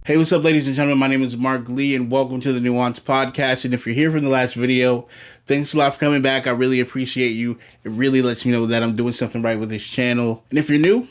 Hey, what's up, ladies and gentlemen? My name is Mark Lee, and welcome to the Nuance Podcast. And if you're here from the last video, thanks a lot for coming back. I really appreciate you. It really lets me know that I'm doing something right with this channel. And if you're new,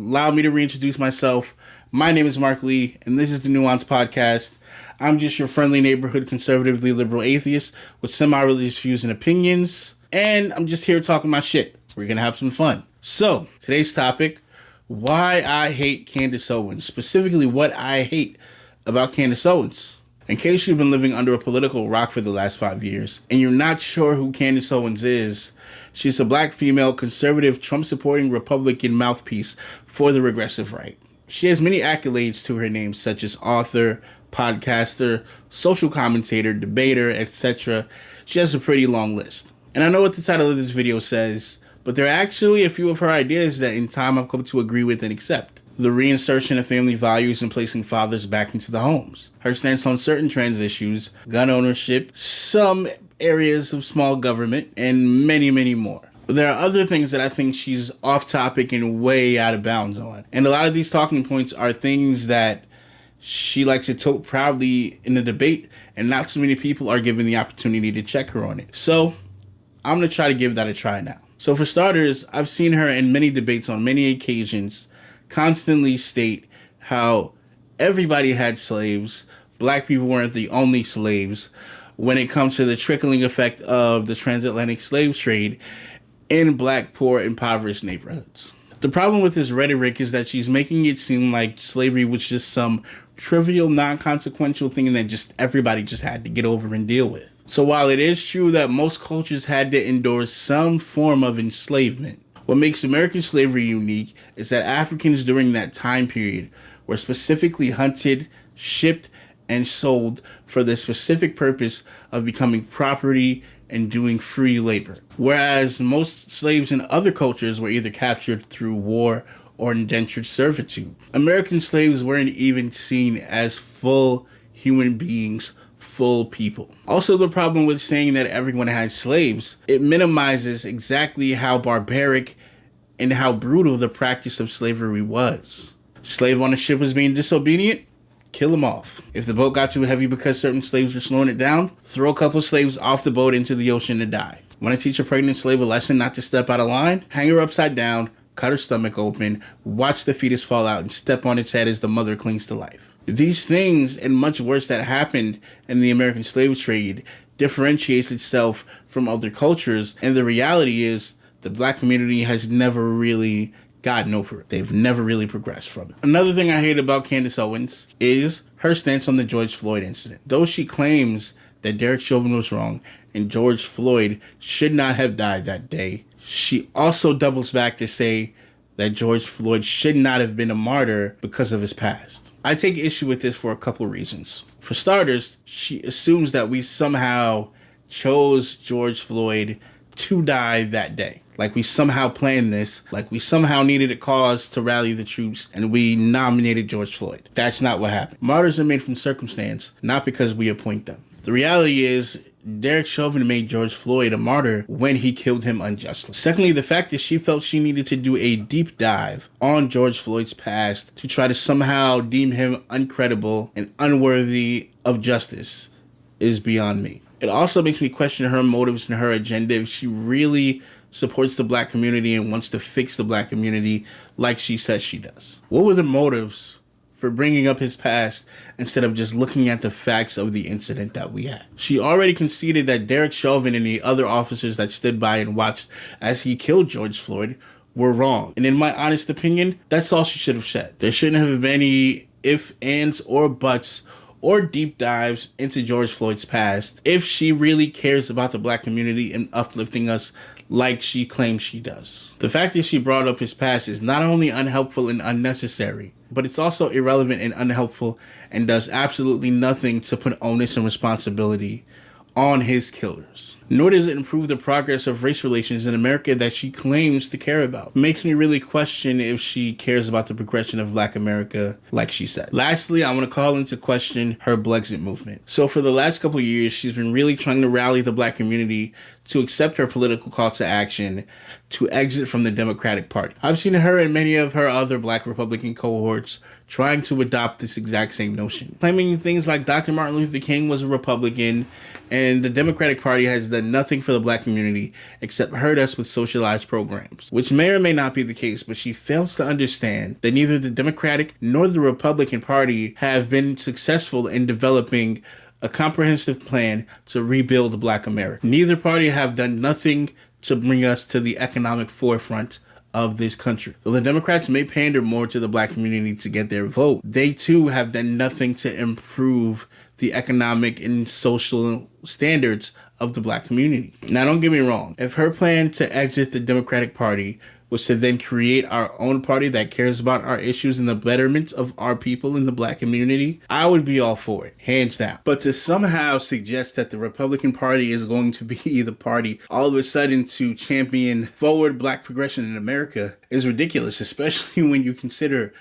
allow me to reintroduce myself. My name is Mark Lee, and this is the Nuance Podcast. I'm just your friendly neighborhood conservatively liberal atheist with semi-religious views and opinions. And I'm just here talking my shit. We're going to have some fun. So, today's topic: why I hate Candace Owens, specifically what I hate about Candace Owens. In case you've been living under a political rock for the last 5 years and you're not sure who Candace Owens is, she's a black female conservative Trump-supporting Republican mouthpiece for the regressive right. She has many accolades to her name, such as author, podcaster, social commentator, debater, etc. She has a pretty long list. And I know what the title of this video says, but there are actually a few of her ideas that in time I've come to agree with and accept. The reinsertion of family values and placing fathers back into the homes. Her stance on certain trans issues, gun ownership, some areas of small government, and many, many more. There are other things that I think she's off topic and way out of bounds on. And a lot of these talking points are things that she likes to tote proudly in the debate, and not too many people are given the opportunity to check her on it. So I'm going to try to give that a try now. So for starters, I've seen her in many debates on many occasions constantly state how everybody had slaves, black people weren't the only slaves when it comes to the trickling effect of the transatlantic slave trade in black, poor, impoverished neighborhoods. The problem with this rhetoric is that she's making it seem like slavery was just some trivial, non-consequential thing that just everybody just had to get over and deal with. So while it is true that most cultures had to endure some form of enslavement, what makes American slavery unique is that Africans during that time period were specifically hunted, shipped, and sold for the specific purpose of becoming property and doing free labor. Whereas most slaves in other cultures were either captured through war or indentured servitude. American slaves weren't even seen as full human beings, full people. Also, the problem with saying that everyone had slaves, it minimizes exactly how barbaric and how brutal the practice of slavery was. Slave on a ship was being disobedient, kill them off. If the boat got too heavy because certain slaves were slowing it down, throw a couple slaves off the boat into the ocean to die. Want to teach a pregnant slave a lesson not to step out of line? Hang her upside down, cut her stomach open, watch the fetus fall out, and step on its head as the mother clings to life. These things, and much worse that happened in the American slave trade, differentiates itself from other cultures, and the reality is the black community has never really gotten over it. They've never really progressed from it. Another thing I hate about Candace Owens is her stance on the George Floyd incident. Though she claims that Derek Chauvin was wrong and George Floyd should not have died that day, she also doubles back to say that George Floyd should not have been a martyr because of his past. I take issue with this for a couple reasons. For starters, she assumes that we somehow chose George Floyd to die that day. Like we somehow planned this, like we somehow needed a cause to rally the troops and we nominated George Floyd. That's not what happened. Martyrs are made from circumstance, not because we appoint them. The reality is, Derek Chauvin made George Floyd a martyr when he killed him unjustly. Secondly, the fact that she felt she needed to do a deep dive on George Floyd's past to try to somehow deem him uncredible and unworthy of justice is beyond me. It also makes me question her motives and her agenda if she really supports the black community and wants to fix the black community like she says she does. What were the motives for bringing up his past instead of just looking at the facts of the incident that we had? She already conceded that Derek Chauvin and the other officers that stood by and watched as he killed George Floyd were wrong. And in my honest opinion, that's all she should have said. There shouldn't have been any ifs, ands, or buts or deep dives into George Floyd's past if she really cares about the black community and uplifting us like she claims she does. The fact that she brought up his past is not only unhelpful and unnecessary, but it's also irrelevant and unhelpful and does absolutely nothing to put onus and responsibility on his killers. Nor does it improve the progress of race relations in America that she claims to care about. It makes me really question if she cares about the progression of Black America like she said. Lastly, I want to call into question her Blexit movement. So for the last couple of years, she's been really trying to rally the Black community to accept her political call to action to exit from the Democratic Party. I've seen her and many of her other Black Republican cohorts trying to adopt this exact same notion, claiming things like Dr. Martin Luther King was a Republican and the Democratic Party has done nothing for the Black community except hurt us with socialized programs, which may or may not be the case, but she fails to understand that neither the Democratic nor the Republican Party have been successful in developing a comprehensive plan to rebuild Black America. Neither party have done nothing to bring us to the economic forefront of this country. Though the Democrats may pander more to the Black community to get their vote, they too have done nothing to improve the economic and social standards of the Black community. Now, don't get me wrong. If her plan to exit the Democratic Party was to then create our own party that cares about our issues and the betterment of our people in the Black community, I would be all for it, hands down. But to somehow suggest that the Republican Party is going to be the party all of a sudden to champion forward Black progression in America is ridiculous, especially when you consider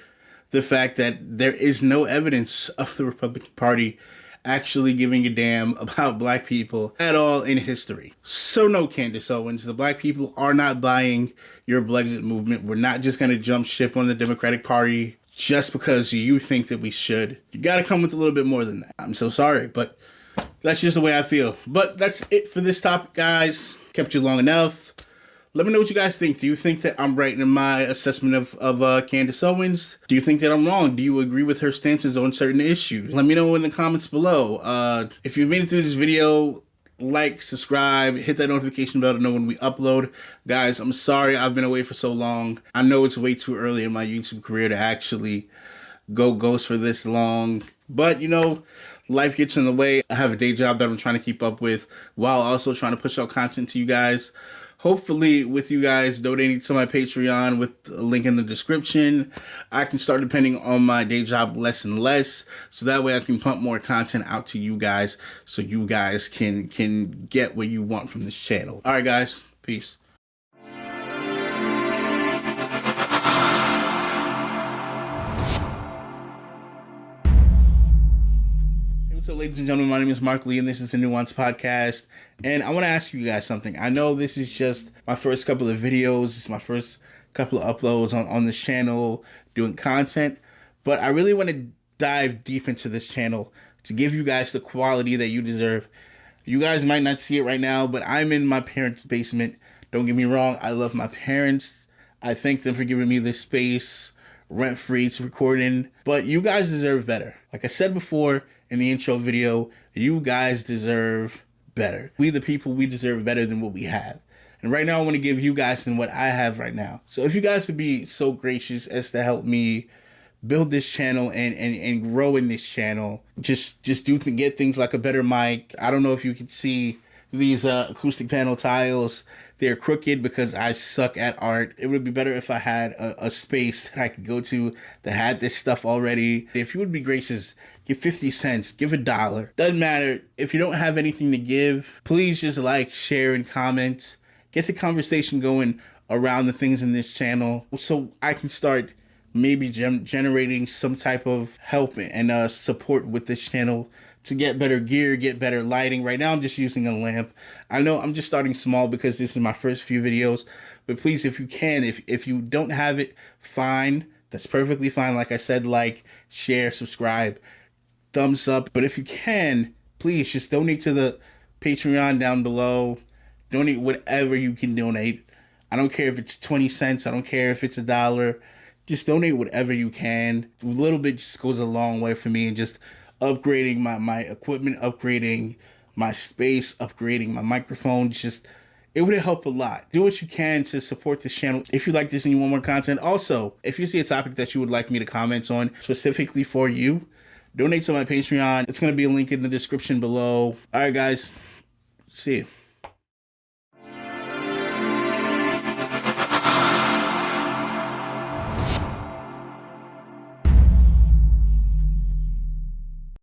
the fact that there is no evidence of the Republican Party actually giving a damn about Black people at all in history. So no, Candace Owens, the Black people are not buying your Brexit movement. We're not just going to jump ship on the Democratic Party just because you think that we should. You got to come with a little bit more than that. I'm so sorry, but that's just the way I feel. But that's it for this topic, guys. Kept you long enough. Let me know what you guys think. Do you think that I'm right in my assessment of Candace Owens? Do you think that I'm wrong? Do you agree with her stances on certain issues? Let me know in the comments below. If you've made it through this video, like, subscribe, hit that notification bell to know when we upload. Guys, I'm sorry I've been away for so long. I know it's way too early in my YouTube career to actually go ghost for this long. But, you know, life gets in the way. I have a day job that I'm trying to keep up with while also trying to push out content to you guys. Hopefully, with you guys donating to my Patreon with a link in the description, I can start depending on my day job less and less. So that way I can pump more content out to you guys so you guys can get what you want from this channel. All right, guys. Peace. So, ladies and gentlemen, my name is Mark Lee, and this is the Nuance Podcast. And I want to ask you guys something. I know this is just my first couple of videos. It's my first couple of uploads on this channel doing content. But I really want to dive deep into this channel to give you guys the quality that you deserve. You guys might not see it right now, but I'm in my parents' basement. Don't get me wrong. I love my parents. I thank them for giving me this space rent-free to record in. But you guys deserve better. Like I said before, in the intro video, you guys deserve better. We the people, we deserve better than what we have. And right now I want to give you guys than what I have right now. So if you guys would be so gracious as to help me build this channel and grow in this channel, just get things like a better mic. I don't know if you can see these acoustic panel tiles. They're crooked because I suck at art. It would be better if I had a space that I could go to that had this stuff already. If you would be gracious, give 50 cents, give $1. Doesn't matter. If you don't have anything to give, please just like, share, and comment. Get the conversation going around the things in this channel so I can start maybe generating some type of help and support with this channel to get better gear, get better lighting. Right now I'm just using a lamp. I know I'm just starting small because this is my first few videos, but please, if you can, if you don't have it, fine. That's perfectly fine. Like I said, like, share, subscribe, thumbs up. But if you can, please just donate to the Patreon down below. Donate whatever you can donate. I don't care if it's 20 cents. I don't care if it's $1. Just donate whatever you can. A little bit just goes a long way for me, and just upgrading my equipment, upgrading my space, upgrading my microphone. Just, it would help a lot. Do what you can to support this channel. If you like this and you want more content, also, if you see a topic that you would like me to comment on specifically for you, donate to my Patreon. It's going to be a link in the description below. All right, guys. See you.